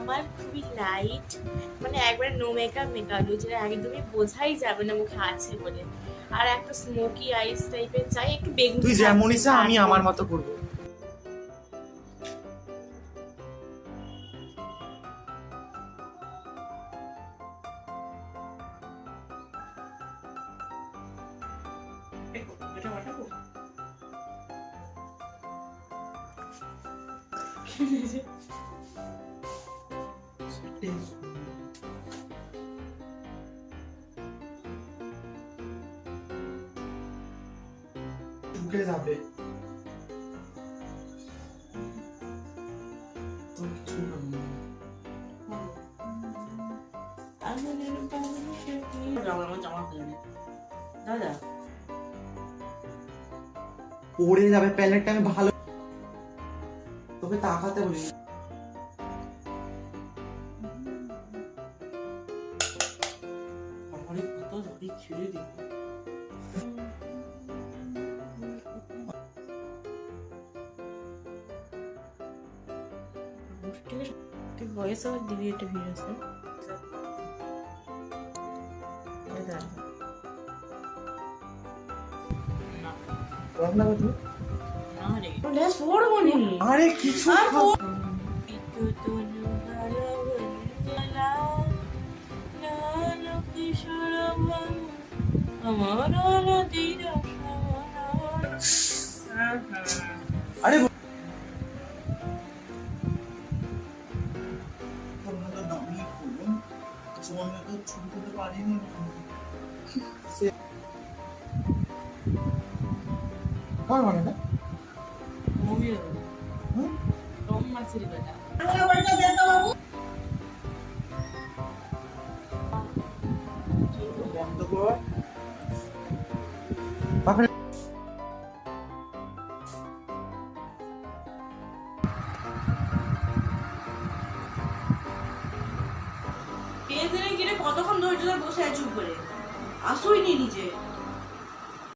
আমার খুবই লাইট, মানে একবারে নো মেকআপ মেকআপ যেটা একদমই বোঝাই যাবে না মুখে আছে বলে। আর একটা স্মোকি আইস টাইপের চাই, একটু বেগুনি। তুই যেমনই চা আমি আমার মতো করবো। ঢুকে যাবে তো কিছু দাদা পড়ে যাবে প্যালেটটা। আমি ভালো তোকে তাকাতে বলি। ছেড়ে দিই ভয়েস ওভার দিবি একটা ভিডিওতে। আরে কিছু আরে ভালো দামি ফোন জীবনে তো ছবি তুলতে পারিনি। কার মানে না বন্ধ কর বাপরে। কতক্ষণ ধৈর্য ধরে বসে আছে চুপ করে, আসুই নি নিজে।